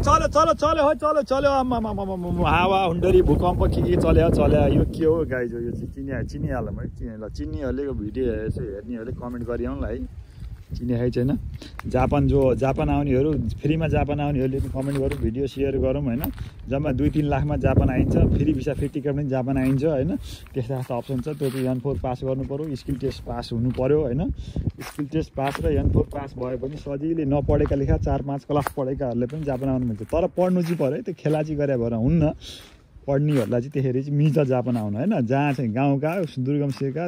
चल्यो चल्यो चल्यो हो चल्यो चल्यो हावा हुन्डरी भूकम्प के चल्यो चल्यो यो के हो गाइज हो यो चाहिँ चिनिहालौँ है चिन्नेहरूले भिडियो यसो हेर्नेहरूले कमेन्ट गरिआउँ है चिने छैन जापान आउनेहरू फ्रीमा जापान आउनेहरूले पनि कमेन्ट गरौँ भिडियो सेयर गरौँ होइन जम्मा 2-3 लाखमा जापान आइन्छ फ्री भिसा फ्री टिकट पनि जापान आइन्छ होइन त्यस्तो खालको अप्सन छ त्यो चाहिँ N4 पास गर्नु पर्यो स्किल टेस्ट पास हुनु पर्यो होइन स्किल टेस्ट पास र N4 पास भए पनि सजिलै नपढेका लेखा 4-5 क्लास पढेकाहरूले पनि जापान आउनु मिल्छ तर पढ्नु चाहिँ पर्यो त्यो खेलाची गरे भएर हुन्न पढ्नेहरूलाई चाहिँ त्यसरी चाहिँ मिल्छ जापान आउनु होइन जहाँ चाहिँ गाउँका दुर्गम सेका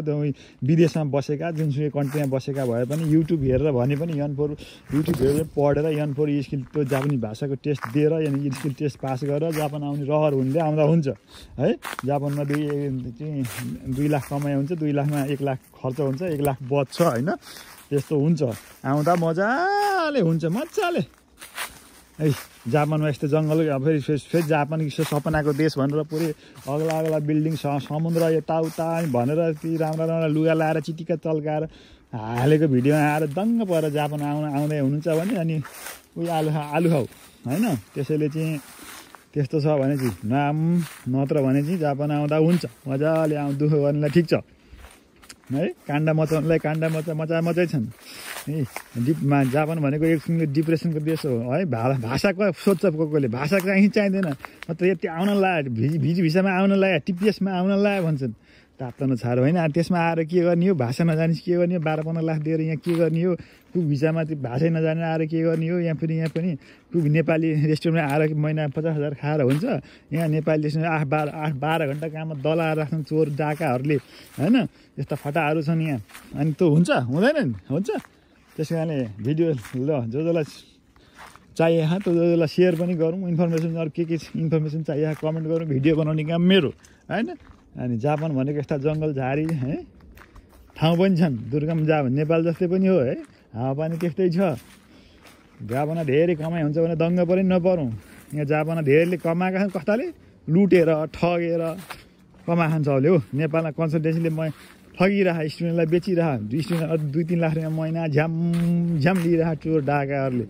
विदेशमा बसेका जुनसुकै कन्ट्रीमा बसेका भए पनि युट्युब हेरेर भने पनि N4 युट्युब हेरेर पढेर N4 स्किल त्यो जापानिज भाषाको टेस्ट दिएर यानि स्किल टेस्ट पास गरेर जापान आउने रहर हुनेले आउँदा हुन्छ है जापानमा 2 लाख कमाइ हुन्छ 2 लाखमा 1 लाख खर्च हुन्छ 1 लाख बच्छ होइन त्यस्तो हुन्छ आउँदा मजाले हुन्छ मजाले है जापानमा यस्तो जङ्गल फेरि जापान सपनाको देश भनेर पुरै अग्ला अग्ला बिल्डिङ समुद्र यताउता भनेर ती राम्रा लुगा लाएर चिटिक्का चल्काएर हालेको भिडियोमा आएर दङ्ग परेर जापान आउँदै हुनुहुन्छ भने अनि उयो आलु खाऊ होइन त्यसैले चाहिँ त्यस्तो छ भने चाहिँ नत्र भने चाहिँ जापान आउँदा हुन्छ मजाले दुःख गर्नेलाई ठिक छ है काण्ड मचाउनेलाई काण्ड मचाइ छन् है जापान भनेको एक किसिमले डिप्रेसनको देश हो है भाषाको सोध्छ कोही भाषा चाहिँदैन मात्र यति आउन लाग्यो भिसामा आउन लाग्यो टिपिएसमा आउन लाग्यो भन्छन् ताप्न छाडो होइन त्यसमा आएर के गर्ने हो भाषा नजाने के गर्ने हो 12-15 लाख दिएर यहाँ के गर्ने हो कुक भिसामा त्यो भाषै नजाने आएर के गर्ने हो यहाँ पनि कुक नेपाली रेस्टुरेन्टमा आएर महिना 50,000 खाएर हुन्छ यहाँ नेपाली रेस्टुरेन्ट 8-12 घन्टा काममा दलाएर राख्छन् चोर डाकाहरूले होइन यस्ता फटाहरू छन् यहाँ अनि त्यो हुन्छ हुँदैन नि हुन्छ त्यसै कारणले भिडियो ल जसलाई चाहिए त्यो जसलाई सेयर पनि गरौँ इन्फर्मेसन अरू के इन्फर्मेसन चाहिए कमेन्ट गरौँ भिडियो बनाउने काम मेरो होइन अनि जापान भनेको यस्ता जङ्गल झारी है ठाउँ पनि छन् दुर्गम नेपाल जस्तै पनि हो है हावापानी त्यस्तै छ जापानमा धेरै कमाइ हुन्छ भने दङ्ग पनि नपरौँ यहाँ जापानमा धेरैले कमाएका छन् कस्ताले लुटेर ठगेर कमाखान्छ अहिले हो नेपालमा कन्सल्टेन्सीले ठगिरह स्टुडेन्टलाई बेचिरह स्टुडेन्ट 2-3 लाख रुपियाँ महिना झ्याम लिइरह चोर डाकाहरूले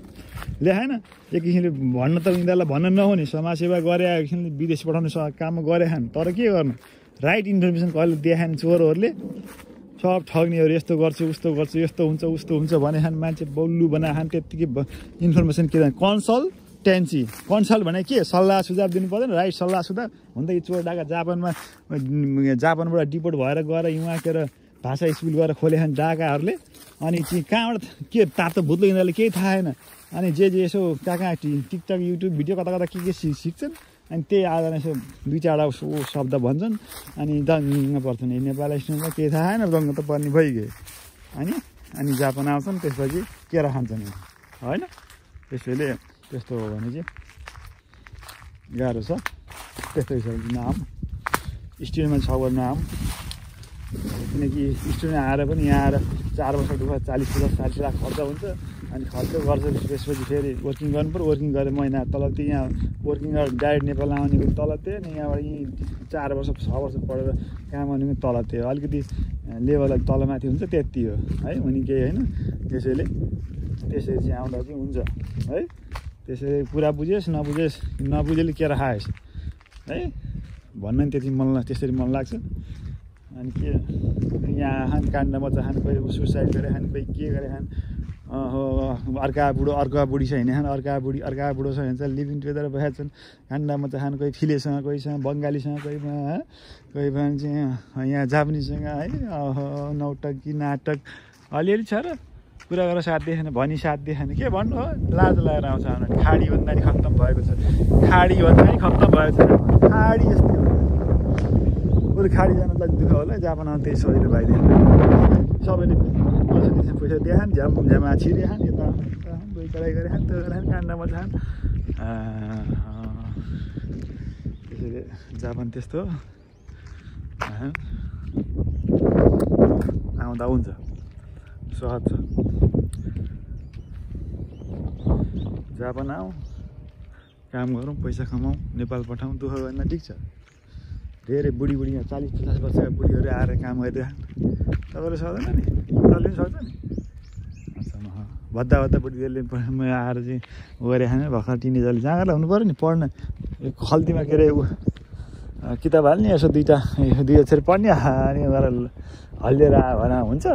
लेखाएन एक किसिमले भन्न त यिनीहरूलाई भन्न नहुने समाजसेवा गरे किसिमले विदेश पठाउने काम गरेछन् तर के गर्नु राइट इन्फर्मेसन कहिले देखाएन चोरहरूले सब ठग्नेहरू यस्तो गर्छु उस्तो गर्छु यस्तो हुन्छ उस्तो हुन्छ भनेछन् मान्छे बल्लु बनाएछन् त्यत्तिकै इन्फर्मेसन के कन्सल्टेन्सी कन्सल्ट भने के सल्लाह सुझाव दिनु पर्दैन राइट सल्लाह सुझाव हुन त यो चोर डाका जापानबाट डिपोर्ट भएर गएर युवाकेर भाषा स्कुल गएर खोलेछन् डाकाहरूले अनि चाहिँ कहाँबाट के तातो भुत्लो यिनीहरूले केही थाहा छैन अनि जे यसो कहाँ टिकटक युट्युब भिडियो कता कता के सिक्छन् अनि त्यही आधारमा यसो 2-4 शब्द भन्छन् अनि दङ्ग पर्छन् नेपाली स्टुडेन्टमा केही थाहा छैन दङ्ग त पर्ने भइगयो अनि जापान आउँछन् त्यसपछि केरा खान्छन् होइन त्यसैले त्यस्तो हो भने चाहिँ गाह्रो छ त्यस्तै छ नाम स्टुडेन्टमा 6 नाम किनकि स्टुडेन्ट आएर पनि यहाँ आएर 4 वर्ष दुःख 40-50-60 लाख खर्च हुन्छ अनि खर्च गर्छ त्यसपछि फेरि वर्किङ गर्नु पर्यो वर्किङ गरेर महिना तलब त्यो यहाँ वर्किङ गरेर डाइरेक्ट नेपाल आउनेको तलब थियो अनि यहाँबाट यहीँ 4 वर्ष 6 वर्ष पढेर काम गर्नेको तलब थियो अलिकति लेभल अलिक तलमाथि हुन्छ त्यति हो है उनी केही होइन त्यसैले चाहिँ आउँदा चाहिँ हुन्छ है त्यसैले पुरा बुझेस् नबुझेले के राखाएस् है भन्न नि त्यति त्यसरी मन लाग्छ अनि के यहाँ खान काण्ड मजा खान कोही सुसाइड गरे खान कोही के गरे खान अर्का बुढी छ हिँडे खान अर्का बुढो छ भने चाहिँ लिभिङ टुगेदर भएका छन् काण्ड मजा खान कोही फिलेसँग कोहीसँग बङ्गालीसँग कोही मान्छे यहाँ जापानिजसँग है नौटकी नाटक अलिअलि छ र कुरा गरेर साथ देखेन भनी साथ देखेन के भन्नु हो लाज लागेर आउँछ खाडी भन्दा नि खत्तम भएको छ खाडी यस्तो बरु खाडी जानलाई दुःख होला जापानमा त्यही सजिलो भइदिएन सबैले पैसा देखान झ्याम छिरेखान यता दुई कराई गरेखान त्यो गरेखान काण्डमा छान त्यसैले जापान त्यस्तो आउँदा हुन्छ सहज छ जापान आऊ काम गरौँ पैसा कमाउँ नेपाल पठाउँ दुःख गर्न ठिक छ धेरै बुढी 40-50 वर्षका बुढीहरू आएर काम गरिदिए तपाईँले सक्दैन नि सक्छ नि अच्छा भद्दा भद्दापट्टि त्यसले आएर चाहिँ गरे खाने भर्खर टिनेजरले जाँगरलाई हुनु पऱ्यो नि पढ्न खल्तीमा के अरे किताब हाल्ने यसो दुई अक्षर पढ्ने अनि गरेर हल्लिएर आयो भने हुन्छ